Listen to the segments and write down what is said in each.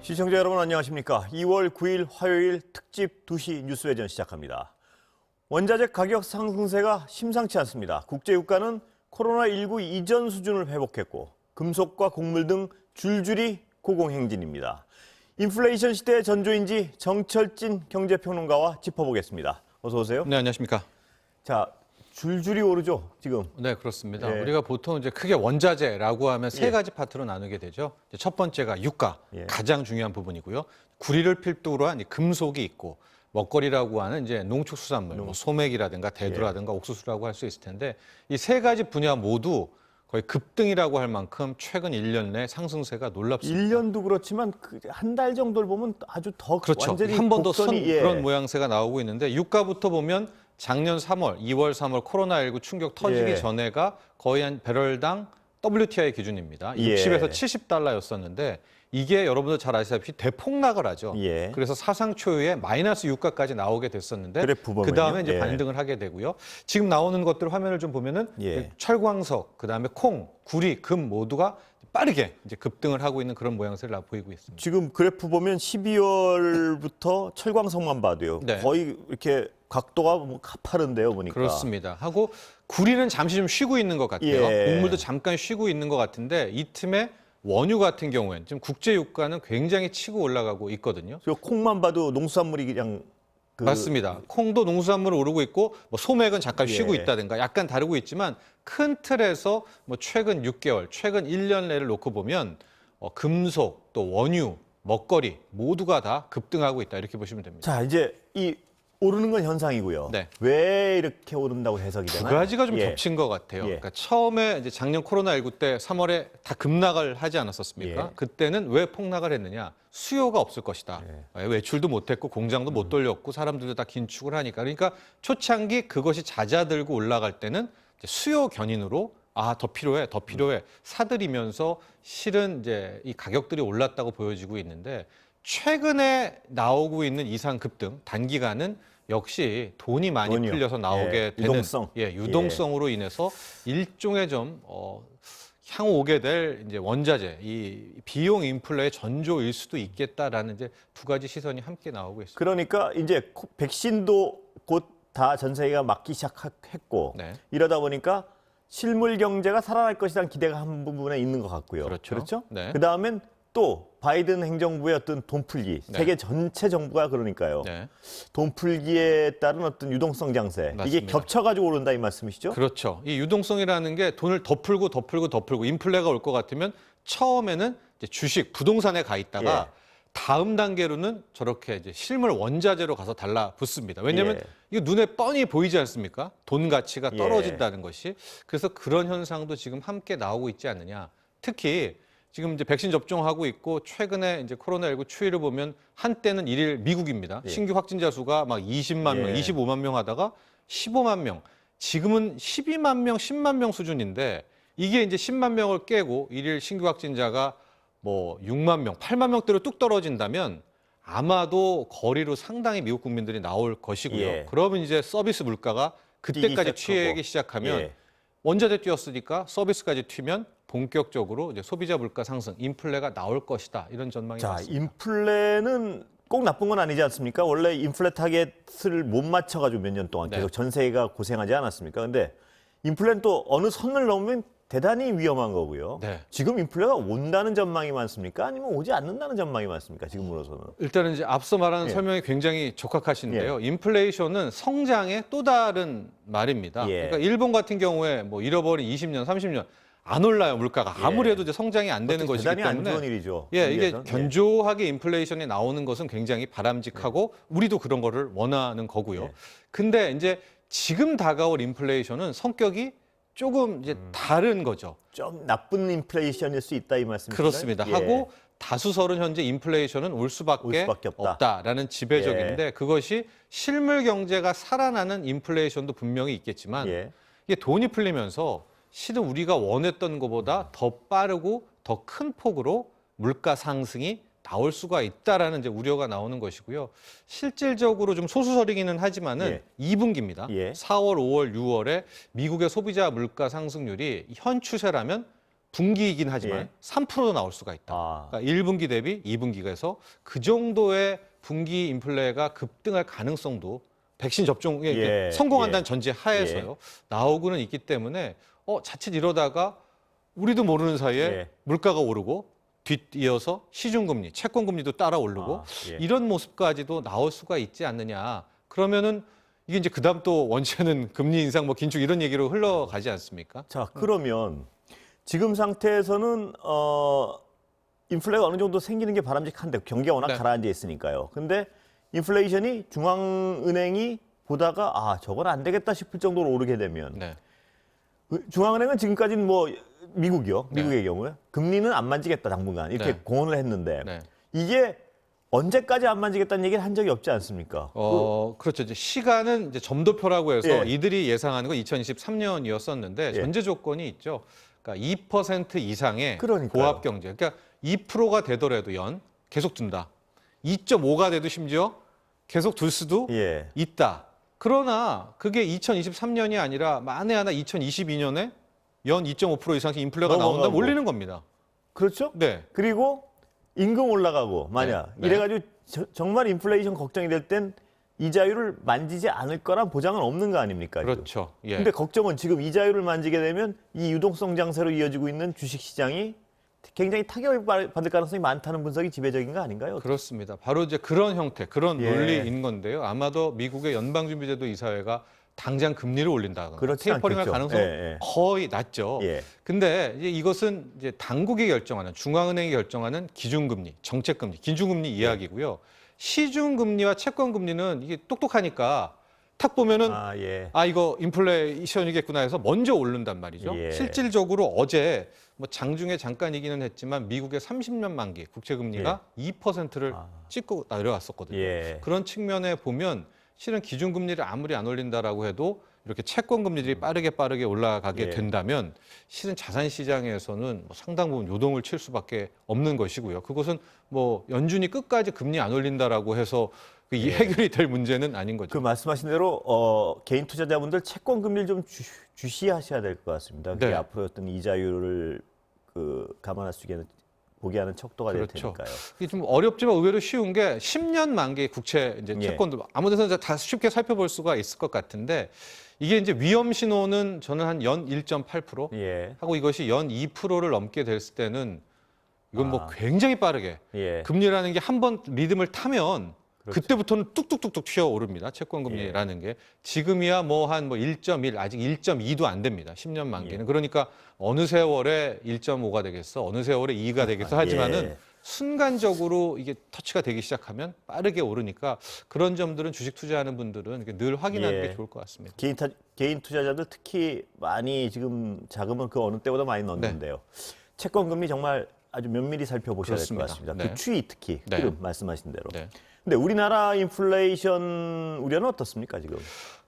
시청자 여러분 안녕하십니까. 2월 9일 화요일 특집 2시 뉴스회전 시작합니다. 원자재 가격 상승세가 심상치 않습니다. 국제유가는 코로나19 이전 수준을 회복했고 금속과 곡물 등 줄줄이 고공행진입니다. 인플레이션 시대의 전조인지 정철진 경제평론가와 짚어보겠습니다. 어서 오세요. 네, 안녕하십니까. 자, 줄줄이 오르죠, 지금. 네, 그렇습니다. 예. 우리가 보통 이제 크게 원자재라고 하면 세 예. 가지 파트로 나누게 되죠. 이제 첫 번째가 유가, 예. 가장 중요한 부분이고요. 구리를 필두로 한 이 금속이 있고, 먹거리라고 하는 이제 농축수산물, 뭐 소맥이라든가 대두라든가 옥수수라고 할 수 있을 텐데, 이 세 가지 분야 모두 거의 급등이라고 할 만큼 최근 1년 내 상승세가 놀랍습니다. 1년도 그렇지만 한 달 정도를 보면 아주 더 그렇죠. 완전히 한 번 더 곡선이, 예. 그런 모양새가 나오고 있는데 유가부터 보면 작년 3월, 2월, 3월 코로나19 충격 터지기 예. 전에가 거의 한 배럴당 WTI 기준입니다. 예. 60에서 70달러였었는데 이게 여러분들 잘 아시다시피 대폭락을 하죠. 예. 그래서 사상 초유의 마이너스 유가까지 나오게 됐었는데 그래프 보면요. 그다음에 이제 예. 반등을 하게 되고요. 지금 나오는 것들 화면을 좀 보면은 예. 철광석, 그다음에 콩, 구리, 금 모두가 빠르게 이제 급등을 하고 있는 그런 모양새를 보이고 있습니다. 지금 그래프 보면 12월부터 철광석만 봐도요. 네. 거의 이렇게 각도가 뭐 가파른데요, 보니까. 그렇습니다. 하고 구리는 잠시 좀 쉬고 있는 것 같아요. 예. 곡물도 잠깐 쉬고 있는 것 같은데 이 틈에 원유 같은 경우에는 지금 국제 유가는 굉장히 치고 올라가고 있거든요. 저 콩만 봐도 농수산물이 그냥 맞습니다. 콩도 농수산물은 오르고 있고 뭐 소맥은 잠깐 쉬고 예. 있다든가 약간 다르고 있지만 큰 틀에서 뭐 최근 6개월, 최근 1년 내를 놓고 보면 금속, 또 원유, 먹거리 모두가 다 급등하고 있다 이렇게 보시면 됩니다. 자, 이제 이 오르는 건 현상이고요. 네. 왜 이렇게 오른다고 해석이 두 되나요? 가지가 좀 예. 겹친 것 같아요. 예. 그러니까 처음에 이제 작년 코로나19 때 3월에 다 급락을 하지 않았었습니까? 예. 그때는 왜 폭락을 했느냐? 수요가 없을 것이다. 외출도 못했고 공장도 못 돌렸고 사람들도 다 긴축을 하니까. 그러니까 초창기 그것이 잦아들고 올라갈 때는 이제 수요 견인으로 더 필요해, 더 필요해 사들이면서 실은 이제 이 가격들이 올랐다고 보여지고 있는데 최근에 나오고 있는 이상 급등 단기간은 역시 돈이 많이 돈이요. 풀려서 나오게 예, 되는 유동성. 유동성으로 인해서 일종의 좀 향후 오게 될 이제 원자재 이 비용 인플레의 전조일 수도 있겠다라는 이제 두 가지 시선이 함께 나오고 있습니다. 그러니까 이제 백신도 곧 다 전 세계가 맞기 시작했고 네. 이러다 보니까 실물 경제가 살아날 것이라는 기대가 한 부분에 있는 것 같고요. 그렇죠. 네. 그다음엔 또 바이든 행정부의 어떤 돈풀기, 네. 세계 전체 정부가 그러니까요. 네. 돈풀기에 따른 어떤 유동성 장세, 이게 맞습니다. 겹쳐가지고 오른다 이 말씀이시죠? 그렇죠. 이 유동성이라는 게 돈을 더 풀고 더 풀고 더 풀고 인플레가 올 것 같으면 처음에는 이제 주식, 부동산에 가 있다가 예. 다음 단계로는 저렇게 이제 실물 원자재로 가서 달라붙습니다. 왜냐하면 예. 이거 눈에 뻔히 보이지 않습니까? 돈 가치가 예. 떨어진다는 것이. 그래서 그런 현상도 지금 함께 나오고 있지 않느냐. 특히 지금 이제 백신 접종하고 있고 최근에 이제 코로나19 추이를 보면 한때는 일일 미국입니다. 예. 신규 확진자 수가 막 20만 명, 예. 25만 명 하다가 15만 명. 지금은 12만 명, 10만 명 수준인데 이게 이제 10만 명을 깨고 일일 신규 확진자가 뭐 6만 명, 8만 명대로 뚝 떨어진다면 아마도 거리로 상당히 미국 국민들이 나올 것이고요. 예. 그러면 이제 서비스 물가가 그때까지 뛰기 시작하고. 튀기 시작하면 예. 원자재 뛰었으니까 서비스까지 튀면 본격적으로 이제 소비자 물가 상승, 인플레가 나올 것이다. 이런 전망이 자, 나왔습니다. 인플레는 꼭 나쁜 건 아니지 않습니까? 원래 인플레 타겟을 못 맞춰가지고 몇 년 동안 네. 계속 전 세계가 고생하지 않았습니까? 근데 인플레는 또 어느 선을 넘으면 대단히 위험한 거고요. 네. 지금 인플레가 온다는 전망이 많습니까? 아니면 오지 않는다는 전망이 많습니까? 지금으로서는. 일단은 이제 앞서 말한 예. 설명이 굉장히 적확하신데요. 인플레이션은 성장의 또 다른 말입니다. 예. 그러니까 일본 같은 경우에 뭐 잃어버린 20년, 30년 안 올라요, 물가가. 아무리 해도 이제 성장이 안 되는 것이기 대단히 안 때문에 좋은 일이죠. 예, 이게 미국에선. 견조하게 인플레이션이 나오는 것은 굉장히 바람직하고 우리도 그런 거를 원하는 거고요. 예. 근데 이제 지금 다가올 인플레이션은 성격이 조금 이제 다른 거죠. 좀 나쁜 인플레이션일 수 있다 이 말씀이시죠? 그렇습니다. 예. 하고 다수설은 현재 인플레이션은 올 수밖에 없다. 없다라는 지배적인데 그것이 실물 경제가 살아나는 인플레이션도 분명히 있겠지만 예. 이게 돈이 풀리면서 실은 우리가 원했던 것보다 더 빠르고 더 큰 폭으로 물가 상승이 나올 수가 있다라는 이제 우려가 나오는 것이고요. 실질적으로 좀 소수설이기는 하지만은 2분기입니다. 예. 4월, 5월, 6월에 미국의 소비자 물가 상승률이 현 추세라면 분기이긴 하지만 예. 3%도 나올 수가 있다. 아. 그러니까 1분기 대비 2분기에서 그 정도의 분기 인플레가 급등할 가능성도 백신 접종에 예, 성공한다는 예. 전제 하에서요. 나오고는 있기 때문에 자칫 이러다가 우리도 모르는 사이에 예. 물가가 오르고 뒤이어서 시중금리, 채권금리도 따라 오르고 아, 예. 이런 모습까지도 나올 수가 있지 않느냐. 그러면은 이게 이제 그다음 또 원체는 금리 인상, 뭐 긴축 이런 얘기로 흘러가지 않습니까? 자, 그러면 지금 상태에서는 인플레가 어느 정도 생기는 게 바람직한데 경기가 워낙 네. 가라앉아 있으니까요. 근데 인플레이션이 중앙은행이 보다가 저건 안 되겠다 싶을 정도로 오르게 되면 네. 중앙은행은 지금까지는 뭐 미국이요. 네. 미국의 경우에 금리는 안 만지겠다 당분간 이렇게 네. 공언을 했는데 네. 이게 언제까지 안 만지겠다는 얘기를 한 적이 없지 않습니까? 그렇죠. 이제 시간은 이제 점도표라고 해서 예. 이들이 예상하는 건 2023년이었었는데 예. 전제 조건이 있죠. 그러니까 2% 이상의 그러니까요. 고압 경제. 그러니까 2%가 되더라도 연 계속 둔다. 2.5가 돼도 심지어 계속 둘 수도 예. 있다. 그러나 그게 2023년이 아니라 만에 하나 2022년에 연 2.5% 이상의 인플레가 나온다면 넘어가고. 올리는 겁니다. 그렇죠? 네. 그리고 임금 올라가고 만약 네. 이래가지고 정말 인플레이션 걱정이 될 땐 이자율을 만지지 않을 거란 보장은 없는 거 아닙니까? 지금? 그렇죠. 예. 근데 걱정은 지금 이자율을 만지게 되면 이 유동성 장세로 이어지고 있는 주식 시장이 굉장히 타격을 받을 가능성이 많다는 분석이 지배적인 거 아닌가요? 그렇습니다. 바로 이제 그런 형태, 그런 예. 논리인 건데요. 아마도 미국의 연방준비제도 이사회가 당장 금리를 올린다거나 그렇지 테이퍼링할 않겠죠. 가능성 예, 예. 거의 낮죠. 예. 근데 이제 이것은 이제 당국이 결정하는 중앙은행이 결정하는 기준금리, 정책금리, 기준금리 이야기고요. 시중금리와 채권금리는 이게 똑똑하니까 탁 보면은 예. 이거 인플레이션이겠구나 해서 먼저 오른단 말이죠. 예. 실질적으로 어제 뭐 장중에 잠깐 얘기는 했지만 미국의 30년 만기 국채금리가 2%를 찍고 내려왔었거든요. 예. 그런 측면에 보면 실은 기준금리를 아무리 안 올린다라고 해도 이렇게 채권금리들이 빠르게 올라가게 예. 된다면 실은 자산시장에서는 뭐 상당 부분 요동을 칠 수밖에 없는 것이고요. 그것은 뭐 연준이 끝까지 금리 안 올린다라고 해서 이 해결이 될 문제는 아닌 거죠. 그 말씀하신 대로 개인 투자자분들 채권 금리를 좀 주시하셔야 될 것 같습니다. 그게 네. 앞으로 어떤 이자율을 감안할 수 있게 보게 하는 척도가 될 그렇죠. 테니까요. 이게 좀 어렵지만 의외로 쉬운 게 10년 만기 국채 이제 예. 채권들 아무 데서나 다 쉽게 살펴볼 수가 있을 것 같은데 이게 이제 위험 신호는 저는 한 연 1.8% 예. 하고 이것이 연 2%를 넘게 됐을 때는 이건 뭐 아. 굉장히 빠르게 예. 금리라는 게 한 번 리듬을 타면 그렇죠. 그때부터는 뚝뚝뚝뚝 튀어 오릅니다. 채권 금리라는 게 지금이야 뭐 한 1.1 아직 1.2도 안 됩니다. 10년 만기는. 그러니까 어느 세월에 1.5가 되겠어. 어느 세월에 2가 되겠어 하지만은 예. 순간적으로 이게 터치가 되기 시작하면 빠르게 오르니까 그런 점들은 주식 투자하는 분들은 이렇게 늘 확인하는 예. 게 좋을 것 같습니다. 개인 투자자들 특히 많이 지금 자금을 그 어느 때보다 많이 넣는데요. 채권 금리 정말 아주 면밀히 살펴보셔야 될 것 그렇습니다. 같습니다. 네. 그 추이 특히 네. 흐름 말씀하신 대로. 네. 근데 우리나라 인플레이션 우려는 어떻습니까 지금?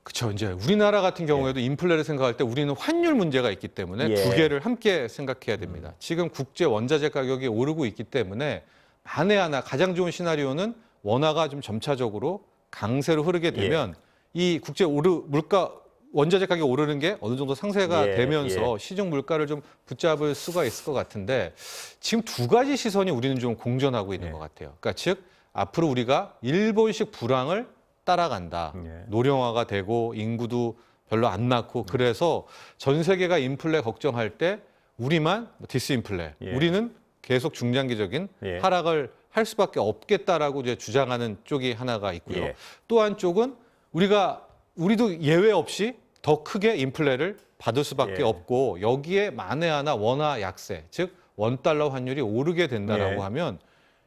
그렇죠. 이제 우리나라 같은 경우에도 인플레를 생각할 때 우리는 환율 문제가 있기 때문에 예. 두 개를 함께 생각해야 됩니다. 지금 국제 원자재 가격이 오르고 있기 때문에 만에 하나 가장 좋은 시나리오는 원화가 좀 점차적으로 강세로 흐르게 되면 이 국제 물가 원자재 가격이 오르는 게 어느 정도 상세가 예, 되면서 시중 물가를 좀 붙잡을 수가 있을 것 같은데 지금 두 가지 시선이 우리는 좀 공존하고 있는 것 같아요. 그러니까 즉 앞으로 우리가 일본식 불황을 따라간다. 노령화가 되고 인구도 별로 안 낳고 그래서 전 세계가 인플레 걱정할 때 우리만 디스인플레. 우리는 계속 중장기적인 하락을 할 수밖에 없겠다라고 이제 주장하는 쪽이 하나가 있고요. 또 한쪽은 우리도 예외 없이 더 크게 인플레를 받을 수밖에 없고 여기에 만에 하나 원화 약세, 즉 원달러 환율이 오르게 된다라고 하면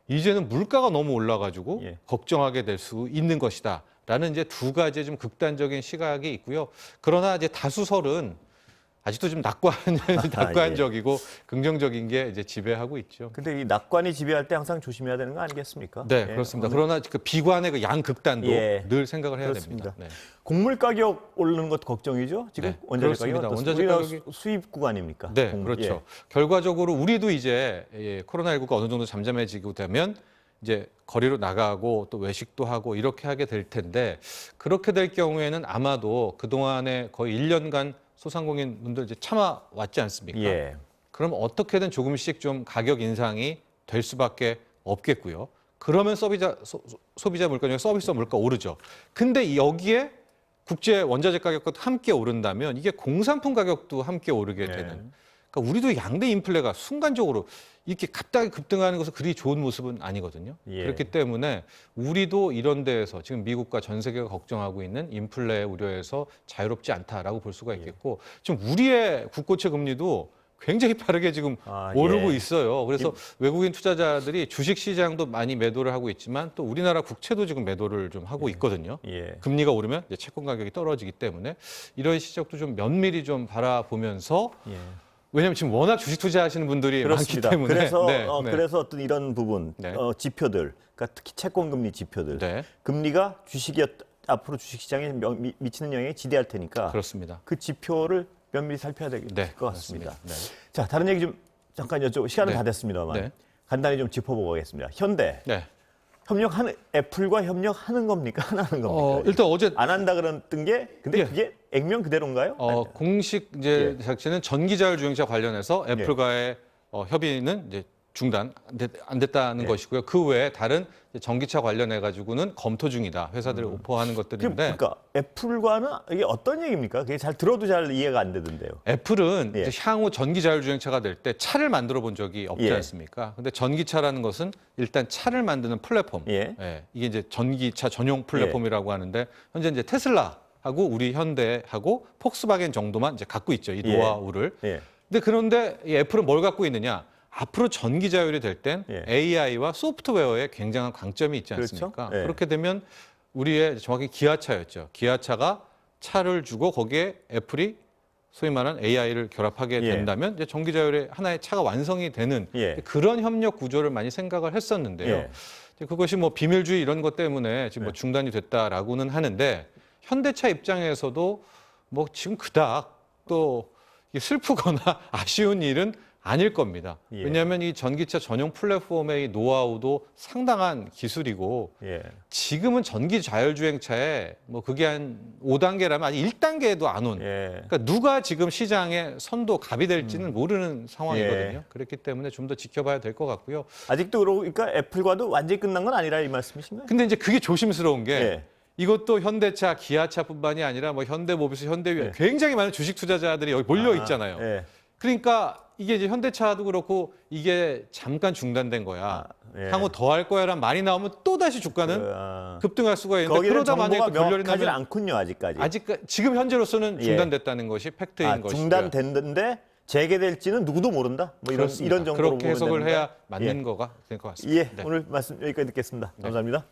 이제는 물가가 너무 올라가지고 걱정하게 될 수 있는 것이다라는 이제 두 가지 좀 극단적인 시각이 있고요. 그러나 이제 다수설은 아직도 좀 낙관적이고 긍정적인 게 이제 지배하고 있죠. 근데 이 낙관이 지배할 때 항상 조심해야 되는 거 아니겠습니까? 네, 그렇습니다. 그러나 그 비관의 그 양극단도 늘 생각을 해야 그렇습니다. 됩니다. 네. 곡물 가격 오르는 것도 걱정이죠. 지금 원자재 가격 원자재 우리가 가격이 수입국 아닙니까? 네, 그렇죠. 결과적으로 우리도 이제 코로나19가 어느 정도 잠잠해지고 되면 이제 거리로 나가고 또 외식도 하고 이렇게 하게 될 텐데 그렇게 될 경우에는 아마도 그동안에 거의 1년간 소상공인 분들 이제 참아왔지 않습니까? 그럼 어떻게든 조금씩 좀 가격 인상이 될 수밖에 없겠고요. 그러면 소비자 물가 중에 서비스 물가 오르죠. 근데 여기에 국제 원자재 가격도 함께 오른다면 이게 공산품 가격도 함께 오르게 예. 되는. 그러니까 우리도 양대 인플레가 순간적으로 이렇게 갑자기 급등하는 것은 그리 좋은 모습은 아니거든요. 예. 그렇기 때문에 우리도 이런 데에서 지금 미국과 전 세계가 걱정하고 있는 인플레 우려에서 자유롭지 않다라고 볼 수가 있겠고 지금 우리의 국고채 금리도 굉장히 빠르게 지금 오르고 예. 있어요. 그래서 외국인 투자자들이 주식 시장도 많이 매도를 하고 있지만 또 우리나라 국채도 지금 매도를 좀 하고 있거든요. 예. 금리가 오르면 이제 채권 가격이 떨어지기 때문에 이런 시적도 좀 면밀히 좀 바라보면서 예. 왜냐하면 지금 워낙 주식 투자하시는 분들이 그렇습니다. 많기 때문에 그래서 네, 네. 그래서 어떤 이런 부분 네. 지표들, 그러니까 특히 채권 금리 지표들, 네, 금리가 주식이 앞으로 주식 시장에 미치는 영향이 지대할 테니까 그렇습니다. 그 지표를 면밀히 살펴야 될 네, 것 같습니다. 네. 자, 다른 얘기 좀 잠깐 여쭤. 시간은 네. 다 됐습니다만 네. 간단히 좀 짚어보고 가겠습니다. 현대 네. 협력하는 애플과 협력하는 겁니까? 안 하는 겁니까? 일단 어제 안 한다 그랬던 게 근데 예. 그게 액면 그대로인가요? 공식 이제 작체는 전기자율 주행차 관련해서 예. 애플과의 협의는 이제 중단 안 됐다는 예. 것이고요. 그 외에 다른 전기차 관련해 가지고는 검토 중이다. 회사들이 오퍼하는 것들인데 그러니까 애플과는 이게 어떤 얘기입니까? 그게 잘 들어도 잘 이해가 안 되던데요. 애플은 예. 이제 향후 전기 자율 주행차가 될 때 차를 만들어 본 적이 없지 예. 않습니까? 근데 전기차라는 것은 일단 차를 만드는 플랫폼. 예. 이게 이제 전기차 전용 플랫폼이라고 하는데 현재 이제 테슬라하고 우리 현대하고 폭스바겐 정도만 이제 갖고 있죠. 이 예. 노하우를. 예. 그런데 이 애플은 뭘 갖고 있느냐? 앞으로 전기 자율이 될 땐 예. AI와 소프트웨어에 굉장한 강점이 있지 그렇죠. 않습니까? 예. 그렇게 되면 우리의 정확히 기아차였죠. 기아차가 차를 주고 거기에 애플이 소위 말하는 AI를 결합하게 예. 된다면 이제 전기 자율의 하나의 차가 완성이 되는 예. 그런 협력 구조를 많이 생각을 했었는데요. 예. 이제 그것이 뭐 비밀주의 이런 것 때문에 지금 뭐 중단이 됐다라고는 하는데 현대차 입장에서도 뭐 지금 그닥 또 슬프거나 아쉬운 일은 아닐 겁니다. 예. 왜냐하면 이 전기차 전용 플랫폼의 이 노하우도 상당한 기술이고 예. 지금은 전기 자율주행차에 뭐 그게 한 5단계라면 아직 1단계에도 안 온. 예. 그러니까 누가 지금 시장에 선도 갑이 될지는 모르는 상황이거든요. 예. 그렇기 때문에 좀 더 지켜봐야 될 것 같고요. 아직도 그러니까 애플과도 완전히 끝난 건 아니라 이 말씀이신가요? 근데 이제 그게 조심스러운 게 예. 이것도 현대차, 기아차뿐만이 아니라 뭐 현대모비스, 현대위아 예. 굉장히 많은 주식 투자자들이 여기 몰려 있잖아요. 예. 그러니까 이게 이제 현대차도 그렇고 이게 잠깐 중단된 거야. 예. 향후 더 할 거야란 말이 나오면 또 다시 주가는 급등할 수가 있는데 거기는 그러다 만약에 정보가 또 결렬이 명확하지 나면 않군요, 아직까지. 아직 지금 현재로서는 예. 중단됐다는 것이 팩트인 것이고요. 중단됐는데 재개될지는 누구도 모른다. 뭐 이런 그렇습니다. 정도로 그렇게 해석을 보면 해야 되는데. 맞는 예. 거가 될 것 같습니다. 예, 네. 오늘 말씀 여기까지 듣겠습니다. 감사합니다.